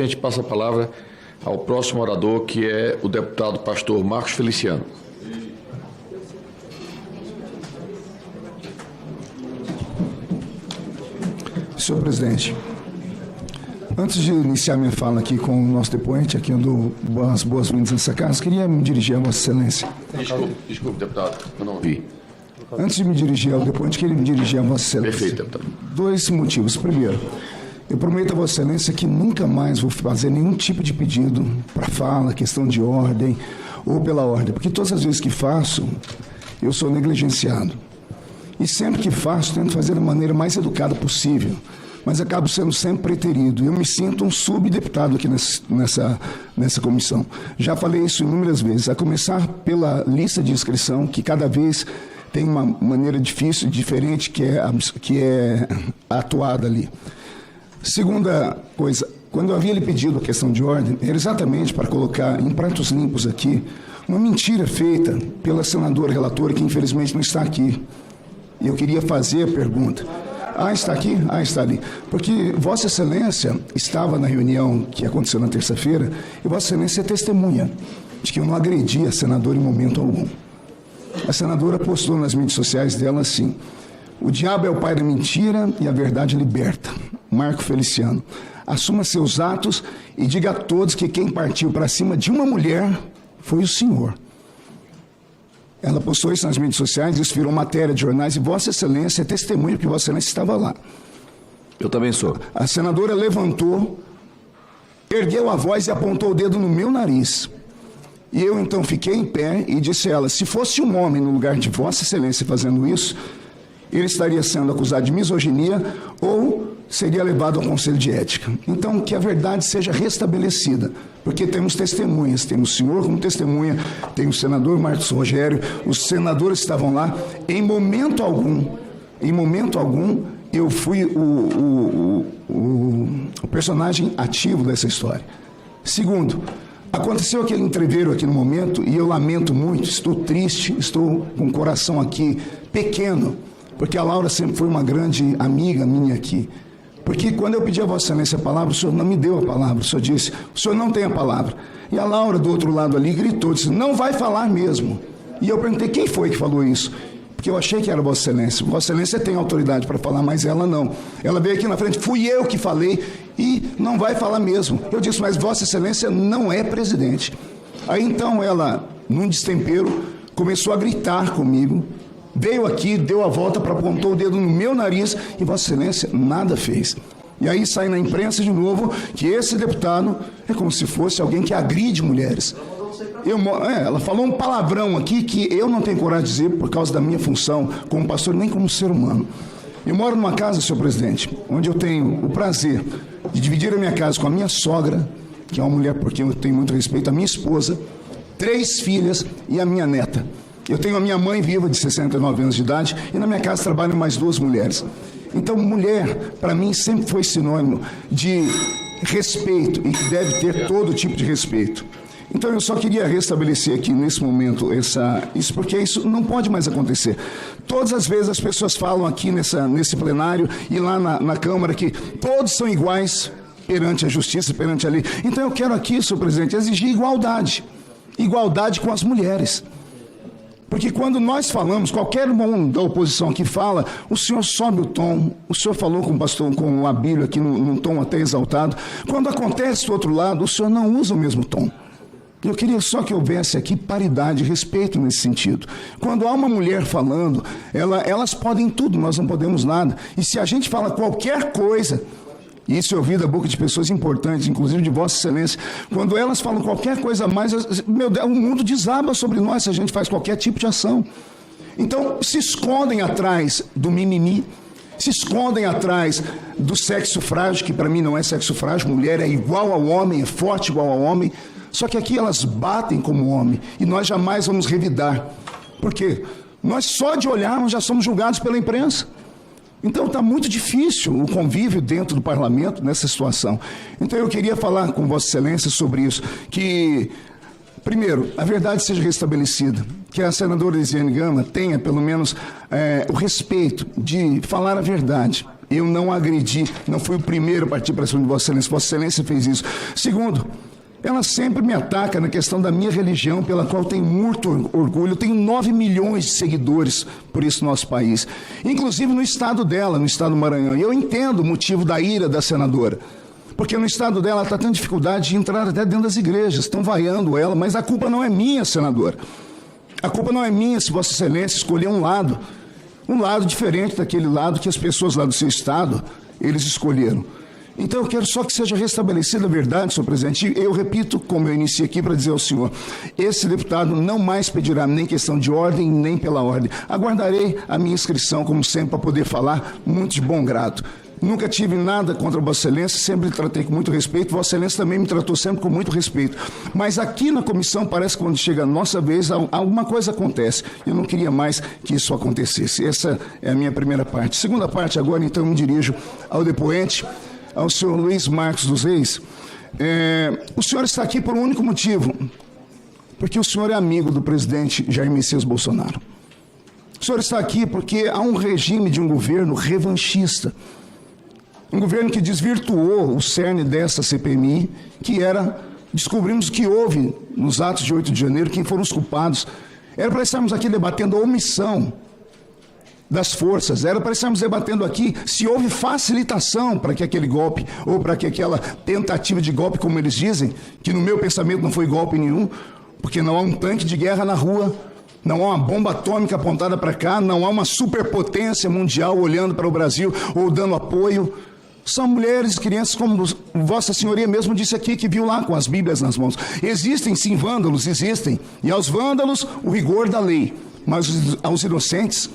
A gente passa a palavra ao próximo orador, que é o deputado pastor Marcos Feliciano. Senhor presidente, antes de iniciar minha fala aqui com o nosso depoente, aqui eu dou as boas-vindas nessa casa, queria me dirigir a Vossa Excelência. Desculpe, deputado, eu não ouvi. Antes de me dirigir ao depoente, queria me dirigir a Vossa Excelência. Perfeito, deputado. Dois motivos. Primeiro, eu prometo a Vossa Excelência que nunca mais vou fazer nenhum tipo de pedido para fala, questão de ordem ou pela ordem, porque todas as vezes que faço, eu sou negligenciado. E sempre que faço, tento fazer da maneira mais educada possível, mas acabo sendo sempre preterido. Eu me sinto um subdeputado aqui nessa comissão. Já falei isso inúmeras vezes, a começar pela lista de inscrição, que cada vez tem uma maneira difícil e diferente que é atuada ali. Segunda coisa, quando eu havia lhe pedido a questão de ordem, era exatamente para colocar em pratos limpos aqui uma mentira feita pela senadora relatora, que infelizmente não está aqui. E eu queria fazer a pergunta. Está aqui? Está ali. Porque Vossa Excelência estava na reunião que aconteceu na terça-feira e Vossa Excelência é testemunha de que eu não agredi a senadora em momento algum. A senadora postou nas mídias sociais dela assim: o diabo é o pai da mentira e a verdade liberta. Marco Feliciano, assuma seus atos e diga a todos que quem partiu para cima de uma mulher foi o senhor. Ela postou isso nas mídias sociais, isso virou matéria de jornais e Vossa Excelência é testemunha que Vossa Excelência estava lá. Eu também sou. A senadora levantou, ergueu a voz e apontou o dedo no meu nariz. E eu então fiquei em pé e disse a ela: se fosse um homem no lugar de Vossa Excelência fazendo isso, ele estaria sendo acusado de misoginia ou seria levado ao Conselho de Ética. Então, que a verdade seja restabelecida, porque temos testemunhas, temos o senhor como testemunha, tem o senador Marcos Rogério, os senadores estavam lá. Em momento algum, eu fui o personagem ativo dessa história. Segundo, aconteceu aquele entreveiro aqui no momento, e eu lamento muito, estou triste, estou com o coração aqui pequeno, porque a Laura sempre foi uma grande amiga minha aqui. Porque quando eu pedi a Vossa Excelência a palavra, o senhor não me deu a palavra, o senhor disse: o senhor não tem a palavra. E a Laura, do outro lado ali, gritou, disse: não vai falar mesmo. E eu perguntei: quem foi que falou isso? Porque eu achei que era Vossa Excelência. Vossa Excelência tem autoridade para falar, mas ela não. Ela veio aqui na frente: fui eu que falei e não vai falar mesmo. Eu disse: mas Vossa Excelência não é presidente. Aí então ela, num destempero, começou a gritar comigo. Veio aqui, deu a volta, apontou o dedo no meu nariz e Vossa Excelência nada fez. E aí sai na imprensa de novo que esse deputado é como se fosse alguém que agride mulheres. Ela falou um palavrão aqui que eu não tenho coragem de dizer por causa da minha função como pastor, nem como ser humano. Eu moro numa casa, senhor presidente, onde eu tenho o prazer de dividir a minha casa com a minha sogra, que é uma mulher por quem eu tenho muito respeito, a minha esposa, 3 filhas e a minha neta. Eu tenho a minha mãe viva, de 69 anos de idade, e na minha casa trabalham mais 2 mulheres. Então, mulher, para mim, sempre foi sinônimo de respeito, e que deve ter todo tipo de respeito. Então, eu só queria restabelecer aqui, nesse momento, isso, porque isso não pode mais acontecer. Todas as vezes as pessoas falam aqui nesse plenário e lá na Câmara que todos são iguais perante a justiça, perante a lei. Então, eu quero aqui, senhor presidente, exigir igualdade. Igualdade com as mulheres. Porque quando nós falamos, qualquer um da oposição que fala, o senhor sobe o tom, o senhor falou com o pastor, com o Abílio aqui num tom até exaltado. Quando acontece do outro lado, o senhor não usa o mesmo tom. Eu queria só que houvesse aqui paridade, respeito nesse sentido. Quando há uma mulher falando, elas podem tudo, nós não podemos nada. E se a gente fala qualquer coisa, e isso eu ouvi da boca de pessoas importantes, inclusive de Vossa Excelência, quando elas falam qualquer coisa a mais, meu Deus, o mundo desaba sobre nós se a gente faz qualquer tipo de ação. Então, se escondem atrás do mimimi, se escondem atrás do sexo frágil, que para mim não é sexo frágil, mulher é igual ao homem, é forte igual ao homem, só que aqui elas batem como homem, e nós jamais vamos revidar. Por quê? Nós só de olharmos já somos julgados pela imprensa. Então está muito difícil o convívio dentro do parlamento nessa situação. Então eu queria falar com Vossa Excelência sobre isso, que, primeiro, a verdade seja restabelecida, que a senadora Elisiane Gama tenha pelo menos o respeito de falar a verdade. Eu não agredi, não fui o primeiro a partir para cima de Vossa Excelência. Vossa Excelência fez isso. Segundo, ela sempre me ataca na questão da minha religião, pela qual tenho muito orgulho. Eu tenho 9 milhões de seguidores por esse nosso país, inclusive no estado dela, no estado do Maranhão. E eu entendo o motivo da ira da senadora, porque no estado dela ela está tendo dificuldade de entrar até dentro das igrejas, estão vaiando ela, mas a culpa não é minha, senadora. A culpa não é minha se Vossa Excelência escolher um lado diferente daquele lado que as pessoas lá do seu estado, eles escolheram. Então eu quero só que seja restabelecida a verdade, senhor presidente. Eu repito, como eu iniciei aqui, para dizer ao senhor, esse deputado não mais pedirá nem questão de ordem, nem pela ordem. Aguardarei a minha inscrição, como sempre, para poder falar muito de bom grado. Nunca tive nada contra Vossa Excelência, sempre tratei com muito respeito. Vossa Excelência também me tratou sempre com muito respeito. Mas aqui na comissão parece que quando chega a nossa vez, alguma coisa acontece. Eu não queria mais que isso acontecesse. Essa é a minha primeira parte. Segunda parte agora, então, eu me dirijo ao depoente, ao senhor Luiz Marcos dos Reis. O senhor está aqui por um único motivo, porque o senhor é amigo do presidente Jair Messias Bolsonaro. O senhor está aqui porque há um regime de um governo revanchista, um governo que desvirtuou o cerne dessa CPMI, que era, descobrimos que houve nos atos de 8 de janeiro, quem foram os culpados. Era para estarmos aqui debatendo a omissão das forças, era para estarmos debatendo aqui se houve facilitação para que aquele golpe, ou para que aquela tentativa de golpe, como eles dizem, que no meu pensamento não foi golpe nenhum, porque não há um tanque de guerra na rua, não há uma bomba atômica apontada para cá, não há uma superpotência mundial olhando para o Brasil ou dando apoio. São mulheres e crianças, como Vossa Senhoria mesmo disse aqui, que viu lá com as Bíblias nas mãos. Existem sim vândalos, existem, e aos vândalos o rigor da lei, mas aos inocentes,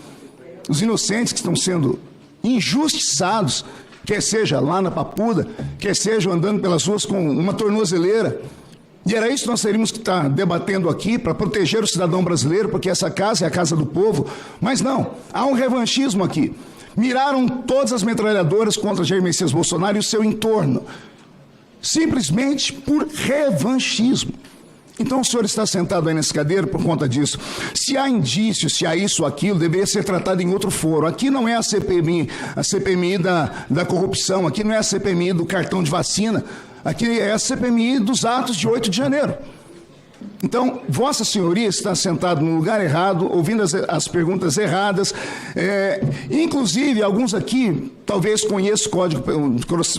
os inocentes que estão sendo injustiçados, quer seja lá na Papuda, quer seja andando pelas ruas com uma tornozeleira. E era isso que nós teríamos que estar debatendo aqui, para proteger o cidadão brasileiro, porque essa casa é a casa do povo. Mas não, há um revanchismo aqui. Miraram todas as metralhadoras contra Jair Messias Bolsonaro e o seu entorno, simplesmente por revanchismo. Então o senhor está sentado aí nessa cadeira por conta disso. Se há indícios, se há isso ou aquilo, deveria ser tratado em outro foro. Aqui não é a CPMI da corrupção, aqui não é a CPMI do cartão de vacina, aqui é a CPMI dos atos de 8 de janeiro. Então, Vossa Senhoria está sentado no lugar errado, ouvindo as perguntas erradas. Inclusive, alguns aqui, talvez conheçam o Código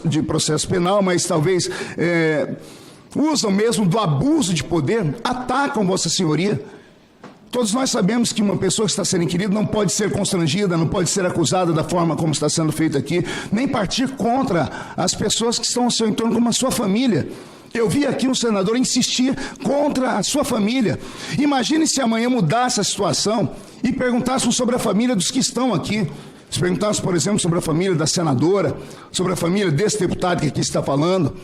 de Processo Penal, mas talvez usam mesmo do abuso de poder, atacam Vossa Senhoria. Todos nós sabemos que uma pessoa que está sendo inquirida não pode ser constrangida, não pode ser acusada da forma como está sendo feito aqui, nem partir contra as pessoas que estão ao seu entorno, como a sua família. Eu vi aqui um senador insistir contra a sua família. Imagine se amanhã mudasse a situação e perguntássemos sobre a família dos que estão aqui. Se perguntássemos, por exemplo, sobre a família da senadora, sobre a família desse deputado que aqui está falando.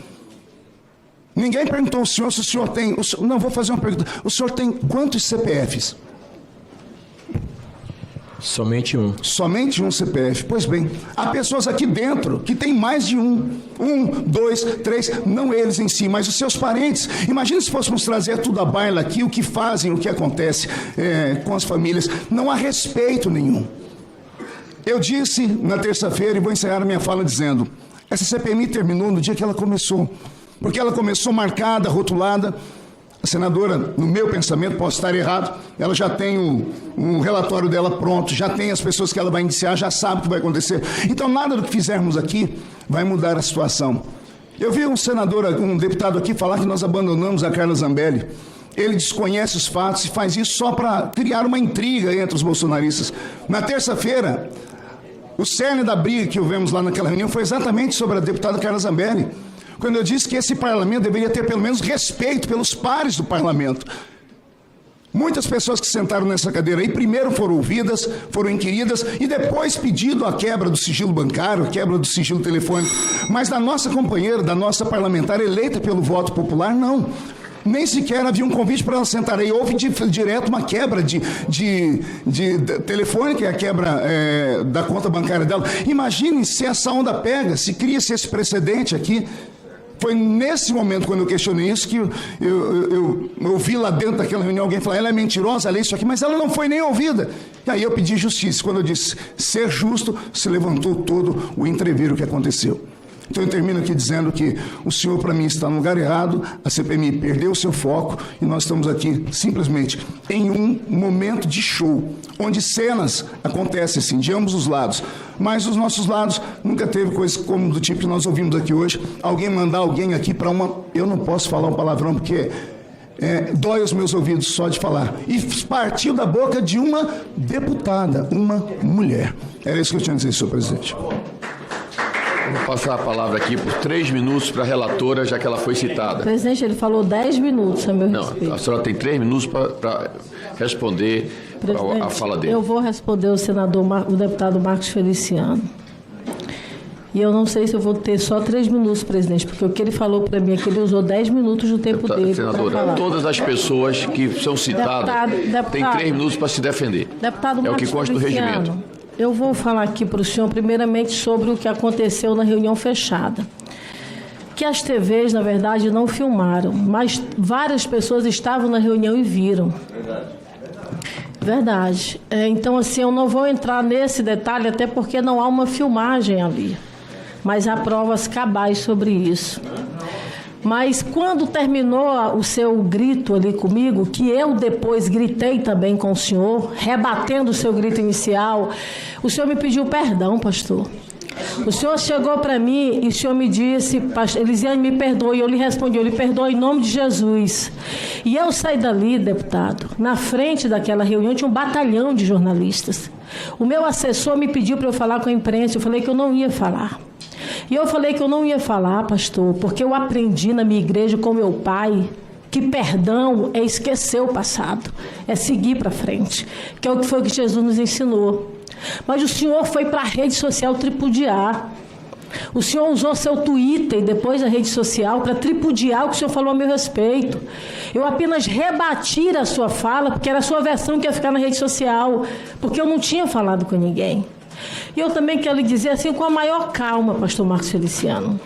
Ninguém perguntou ao senhor se o senhor tem... Não, vou fazer uma pergunta. O senhor tem quantos CPFs? Somente um. Somente um CPF. Pois bem, há pessoas aqui dentro que têm mais de um. 1, 2, 3, não eles em si, mas os seus parentes. Imagina se fôssemos trazer tudo à baila aqui, o que fazem, o que acontece com as famílias. Não há respeito nenhum. Eu disse na terça-feira, e vou encerrar a minha fala dizendo, essa CPMI terminou no dia que ela começou. Porque ela começou marcada, rotulada. A senadora, no meu pensamento, posso estar errado, ela já tem um relatório dela pronto, já tem as pessoas que ela vai indiciar, já sabe o que vai acontecer. Então, nada do que fizermos aqui vai mudar a situação. Eu vi um deputado aqui falar que nós abandonamos a Carla Zambelli. Ele desconhece os fatos e faz isso só para criar uma intriga entre os bolsonaristas. Na terça-feira, o cerne da briga que ouvimos lá naquela reunião foi exatamente sobre a deputada Carla Zambelli. Quando eu disse que esse parlamento deveria ter pelo menos respeito pelos pares do parlamento. Muitas pessoas que sentaram nessa cadeira aí, primeiro foram ouvidas, foram inquiridas e depois pedido a quebra do sigilo bancário, a quebra do sigilo telefônico. Mas da nossa companheira, da nossa parlamentar eleita pelo voto popular, não. Nem sequer havia um convite para ela sentar aí. Houve direto uma quebra de telefone, que é a quebra da conta bancária dela. Imaginem se essa onda pega, se cria-se esse precedente aqui. Foi nesse momento, quando eu questionei isso, que eu vi lá dentro daquela reunião alguém falar, ela é mentirosa, ela é isso aqui, mas ela não foi nem ouvida. E aí eu pedi justiça. Quando eu disse ser justo, se levantou todo o entreviro que aconteceu. Então eu termino aqui dizendo que o senhor, para mim, está no lugar errado, a CPMI perdeu o seu foco e nós estamos aqui simplesmente em um momento de show, onde cenas acontecem assim, de ambos os lados. Mas dos nossos lados nunca teve coisa como do tipo que nós ouvimos aqui hoje, alguém mandar alguém aqui para uma... Eu não posso falar um palavrão porque dói os meus ouvidos só de falar. E partiu da boca de uma deputada, uma mulher. Era isso que eu tinha a dizer, senhor presidente. Vou passar a palavra aqui por 3 minutos para a relatora, já que ela foi citada. Presidente, ele falou 10 minutos a meu respeito. Não, a senhora tem 3 minutos para responder a fala dele. Eu vou responder o deputado Marcos Feliciano. E eu não sei se eu vou ter só 3 minutos, presidente, porque o que ele falou para mim é que ele usou 10 minutos do tempo dele. Senadora, todas as pessoas que são citadas têm 3 minutos para se defender. Deputado Marcos o que consta do regimento. Eu vou falar aqui para o senhor, primeiramente, sobre o que aconteceu na reunião fechada. Que as TVs, na verdade, não filmaram, mas várias pessoas estavam na reunião e viram. Verdade. Então, assim, eu não vou entrar nesse detalhe, até porque não há uma filmagem ali. Mas há provas cabais sobre isso. Mas quando terminou o seu grito ali comigo, que eu depois gritei também com o senhor, rebatendo o seu grito inicial, o senhor me pediu perdão, pastor. O senhor chegou para mim e o senhor me disse, Elisiane, me perdoe. Eu lhe respondi, eu lhe perdoo em nome de Jesus. E eu saí dali, deputado, na frente daquela reunião tinha um batalhão de jornalistas. O meu assessor me pediu para eu falar com a imprensa, eu falei que eu não ia falar. E eu falei que eu não ia falar, pastor, porque eu aprendi na minha igreja com meu pai que perdão é esquecer o passado, é seguir para frente, que é o que foi que Jesus nos ensinou. Mas o senhor foi para a rede social tripudiar. O senhor usou seu Twitter e depois a rede social para tripudiar o que o senhor falou a meu respeito. Eu apenas rebati a sua fala, porque era a sua versão que ia ficar na rede social, porque eu não tinha falado com ninguém. E eu também quero lhe dizer assim, com a maior calma, pastor Marcos Feliciano.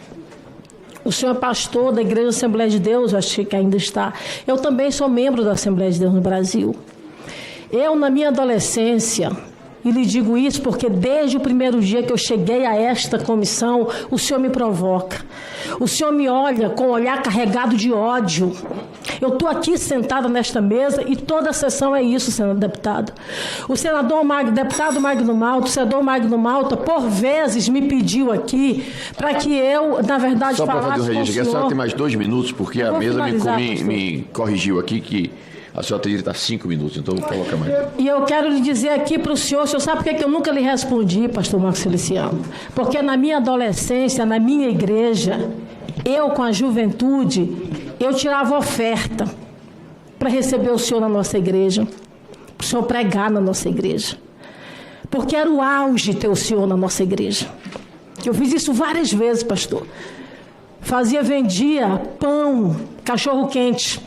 O senhor é pastor da Igreja Assembleia de Deus, eu acho que ainda está. Eu também sou membro da Assembleia de Deus no Brasil. Eu, na minha adolescência, e lhe digo isso porque desde o primeiro dia que eu cheguei a esta comissão, o senhor me provoca. O senhor me olha com um olhar carregado de ódio. Eu estou aqui sentada nesta mesa e toda a sessão é isso, senador deputado. O deputado Magno Malta, o senador Magno Malta, por vezes me pediu aqui para que eu, na verdade, só falasse com o senhor... Só para fazer um registro, a senhora tem mais 2 minutos, porque a mesa me corrigiu aqui que a senhora teria que estar 5 minutos, então eu vou colocar mais. E eu quero lhe dizer aqui para o senhor sabe por que eu nunca lhe respondi, pastor Marcos Feliciano? Porque na minha adolescência, na minha igreja, eu com a juventude, eu tirava oferta para receber o senhor na nossa igreja, para o senhor pregar na nossa igreja. Porque era o auge ter o senhor na nossa igreja. Eu fiz isso várias vezes, pastor. Vendia pão, cachorro quente,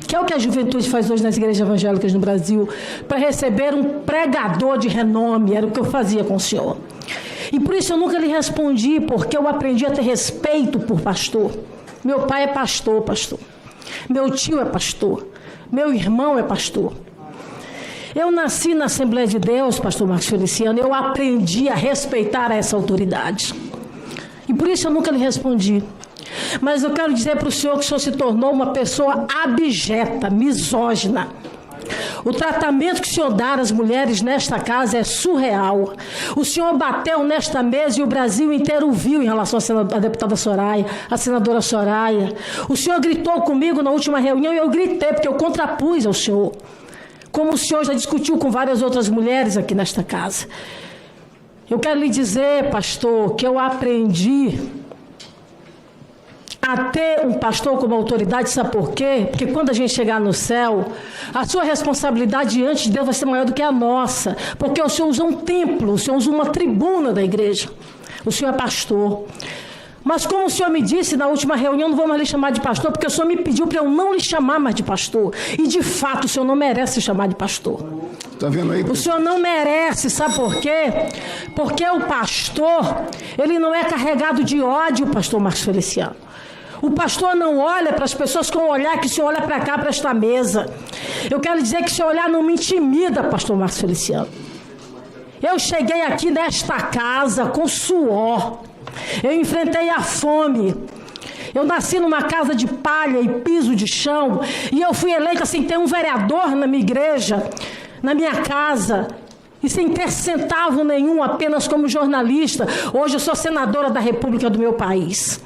que é o que a juventude faz hoje nas igrejas evangélicas no Brasil, para receber um pregador de renome, era o que eu fazia com o senhor. E por isso eu nunca lhe respondi, porque eu aprendi a ter respeito por pastor. Meu pai é pastor, pastor. Meu tio é pastor. Meu irmão é pastor. Eu nasci na Assembleia de Deus, pastor Marcos Feliciano, eu aprendi a respeitar essa autoridade. E por isso eu nunca lhe respondi. Mas eu quero dizer para o senhor que o senhor se tornou uma pessoa abjeta, misógina. O tratamento que o senhor dá às mulheres nesta casa é surreal. O senhor bateu nesta mesa e o Brasil inteiro viu em relação à deputada Soraya, à senadora Soraya. O senhor gritou comigo na última reunião e eu gritei, porque eu contrapus ao senhor. Como o senhor já discutiu com várias outras mulheres aqui nesta casa. Eu quero lhe dizer, pastor, que eu aprendi a ter um pastor como autoridade, sabe por quê? Porque quando a gente chegar no céu, a sua responsabilidade diante de Deus vai ser maior do que a nossa, porque o senhor usa um templo, o senhor usa uma tribuna da igreja, o senhor é pastor. Mas como o senhor me disse na última reunião, não vou mais lhe chamar de pastor, porque o senhor me pediu para eu não lhe chamar mais de pastor, e de fato o senhor não merece se chamar de pastor. Tá vendo aí? O senhor não merece, sabe por quê? Porque o pastor, ele não é carregado de ódio, pastor Marcos Feliciano. O pastor não olha para as pessoas com o olhar que o senhor olha para cá, para esta mesa. Eu quero dizer que esse olhar não me intimida, pastor Marcos Feliciano. Eu cheguei aqui nesta casa com suor. Eu enfrentei a fome. Eu nasci numa casa de palha e piso de chão. E eu fui eleita sem ter um vereador na minha igreja, na minha casa. E sem ter centavo nenhum, apenas como jornalista. Hoje eu sou senadora da República do meu país.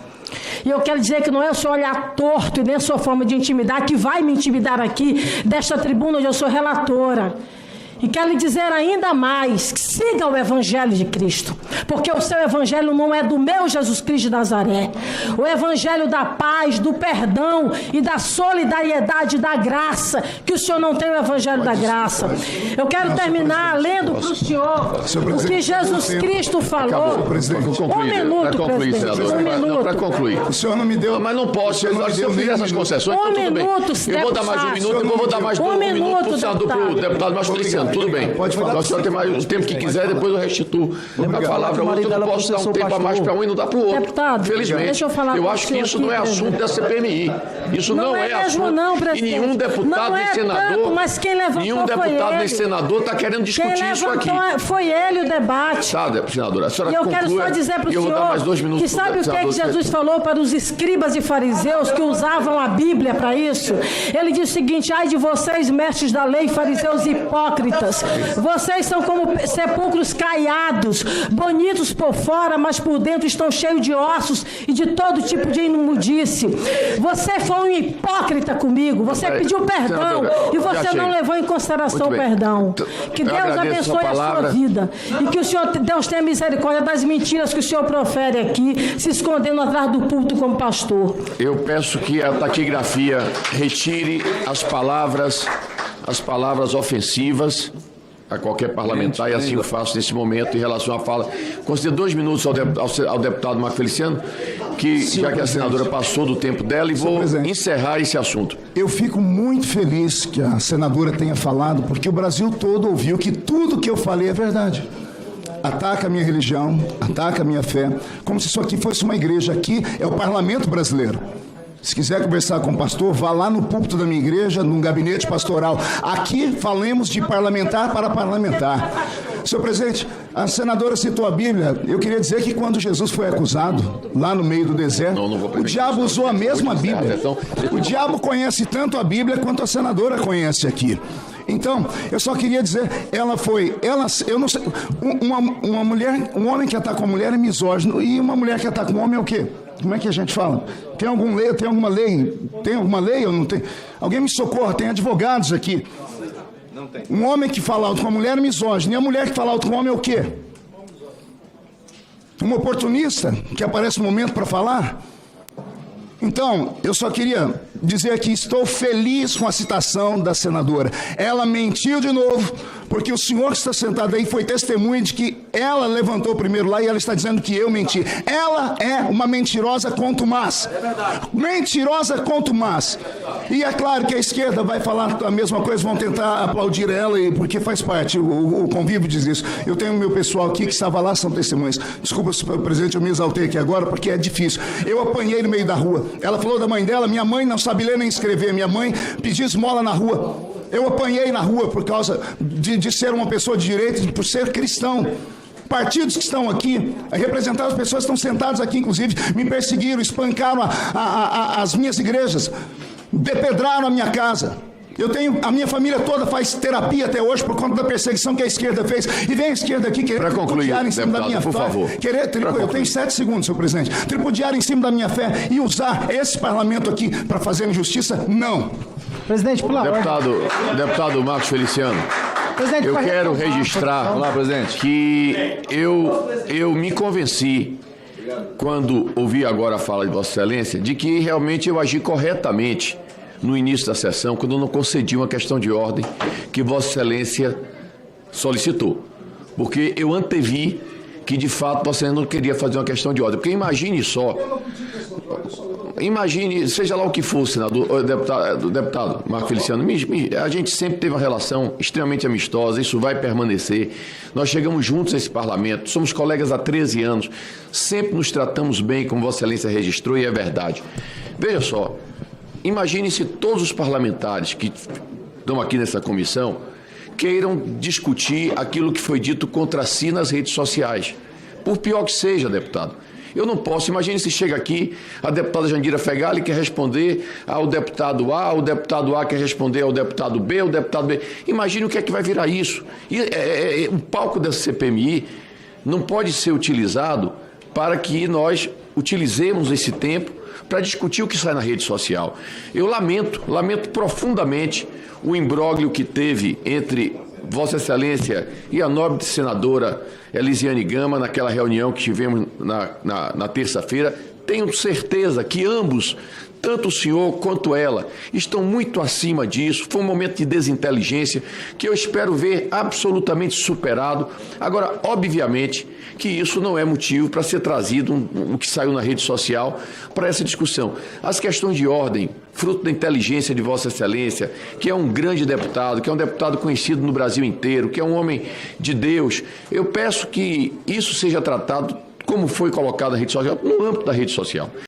E eu quero dizer que não é o seu olhar torto e nem a sua forma de intimidar que vai me intimidar aqui, desta tribuna onde eu sou relatora. E quero lhe dizer ainda mais, que siga o Evangelho de Cristo, porque o seu Evangelho não é do meu Jesus Cristo de Nazaré. O Evangelho da paz, do perdão e da solidariedade, da graça, que o senhor não tem o Evangelho da graça. Eu quero terminar lendo para o senhor o que Jesus Cristo falou. Um minuto, presidente. Um minuto. Para concluir. O senhor não me deu... Mas não posso. Se eu fizer essas concessões, então tudo bem. Eu vou dar mais um minuto, depois vou dar mais 2 minutos para o deputado Marcos Feliciano. Tudo bem. Pode falar. O senhor tem mais o tempo que quiser, depois eu restituo a palavra. Eu não posso dar um tempo a mais para um e não dar para o outro. Deputado, felizmente. deixa eu falar. Eu acho que isso não é assunto da CPMI. Isso não é assunto. Não, e nenhum deputado nem senador. Mas quem levantou nenhum deputado nem senador está querendo discutir isso aqui. Foi ele o debate. Sabe, senadora, a senhora E eu quero só dizer para o senhor que sabe o que Jesus falou para os escribas e fariseus que usavam a Bíblia para isso? Ele disse o seguinte: ai de vocês, mestres da lei, fariseus hipócritas. Vocês são como sepulcros caiados, bonitos por fora, mas por dentro estão cheios de ossos e de todo tipo de imundice. Você foi um hipócrita comigo, você pediu perdão e você não levou em consideração o perdão. Que Deus abençoe a sua vida e que o Senhor, Deus tenha misericórdia das mentiras que o Senhor profere aqui, se escondendo atrás do púlpito como pastor. Eu peço que a taquigrafia retire as palavras ofensivas a qualquer parlamentar, e assim eu faço nesse momento em relação à fala. Conceder 2 minutos ao deputado Marcos Feliciano, que já que a senadora passou do tempo dela, e vou encerrar esse assunto. Eu fico muito feliz que a senadora tenha falado, porque o Brasil todo ouviu que tudo que eu falei é verdade. Ataca a minha religião, ataca a minha fé, como se isso aqui fosse uma igreja. Aqui é o parlamento brasileiro. Se quiser conversar com o pastor, vá lá no púlpito da minha igreja, num gabinete pastoral. Aqui falamos de parlamentar para parlamentar. Senhor presidente, a senadora citou a Bíblia. Eu queria dizer que quando Jesus foi acusado, lá no meio do deserto, o diabo usou a mesma Bíblia. O diabo conhece tanto a Bíblia quanto a senadora conhece aqui. Então, eu só queria dizer, eu não sei, uma mulher, um homem que ataca uma mulher é misógino, e uma mulher que ataca um homem é o quê? Como é que a gente fala? Tem alguma lei? Tem alguma lei ou não tem? Alguém me socorra, tem advogados aqui. Não tem. Um homem que fala alto com a mulher é misógino, e a mulher que fala alto com o homem é o quê? Um oportunista que aparece no momento para falar? Então, eu só queria dizer que estou feliz com a citação da senadora. Ela mentiu de novo, porque o senhor que está sentado aí foi testemunha de que ela levantou primeiro lá e ela está dizendo que eu menti. Ela é uma mentirosa contumaz. Mentirosa contumaz. E é claro que a esquerda vai falar a mesma coisa, vão tentar aplaudir ela, porque faz parte, o convívio diz isso. Eu tenho o meu pessoal aqui que estava lá, são testemunhas. Desculpa, presidente, eu me exaltei aqui agora, porque é difícil. Eu apanhei no meio da rua. Ela falou da mãe dela, minha mãe não sabe ler nem escrever, minha mãe pedia esmola na rua. Eu apanhei na rua por causa de ser uma pessoa de direito, por ser cristão. Partidos que estão aqui, representadas pessoas que estão sentadas aqui, inclusive, me perseguiram, espancaram as minhas igrejas, depedraram a minha casa. A minha família toda faz terapia até hoje por conta da perseguição que a esquerda fez. E vem a esquerda aqui querer tripudiar em cima da minha fé. Eu tenho 7 segundos, senhor presidente. Tripudiar em cima da minha fé e usar esse parlamento aqui para fazer injustiça? Não. Presidente, por favor. Deputado Marcos Feliciano, eu quero registrar que eu me convenci, quando ouvi agora a fala de Vossa Excelência, de que realmente eu agi corretamente no início da sessão, quando eu não concedi uma questão de ordem que Vossa Excelência solicitou. Porque eu antevi que, de fato, Vossa Excelência não queria fazer uma questão de ordem. Porque imagine só, seja lá o que for, senador, deputado Marcos Feliciano, a gente sempre teve uma relação extremamente amistosa, isso vai permanecer. Nós chegamos juntos a esse parlamento, somos colegas há 13 anos, sempre nos tratamos bem, como Vossa Excelência registrou, e é verdade. Veja só, imagine se todos os parlamentares que estão aqui nessa comissão queiram discutir aquilo que foi dito contra si nas redes sociais. Por pior que seja, deputado. Eu não posso. Imagine se chega aqui a deputada Jandira Fegali quer responder ao deputado A, o deputado A quer responder ao deputado B, o deputado B. Imagine o que é que vai virar isso. E o palco da CPMI não pode ser utilizado para que nós utilizemos esse tempo para discutir o que sai na rede social. Eu lamento profundamente o imbróglio que teve entre Vossa Excelência e a nobre senadora Elisiane Gama naquela reunião que tivemos na terça-feira. Tenho certeza que ambos, tanto o senhor quanto ela, estão muito acima disso. Foi um momento de desinteligência que eu espero ver absolutamente superado. Agora, obviamente, que isso não é motivo para ser trazido o que saiu na rede social para essa discussão. As questões de ordem, fruto da inteligência de Vossa Excelência, que é um grande deputado, que é um deputado conhecido no Brasil inteiro, que é um homem de Deus, eu peço que isso seja tratado como foi colocado na rede social, no âmbito da rede social.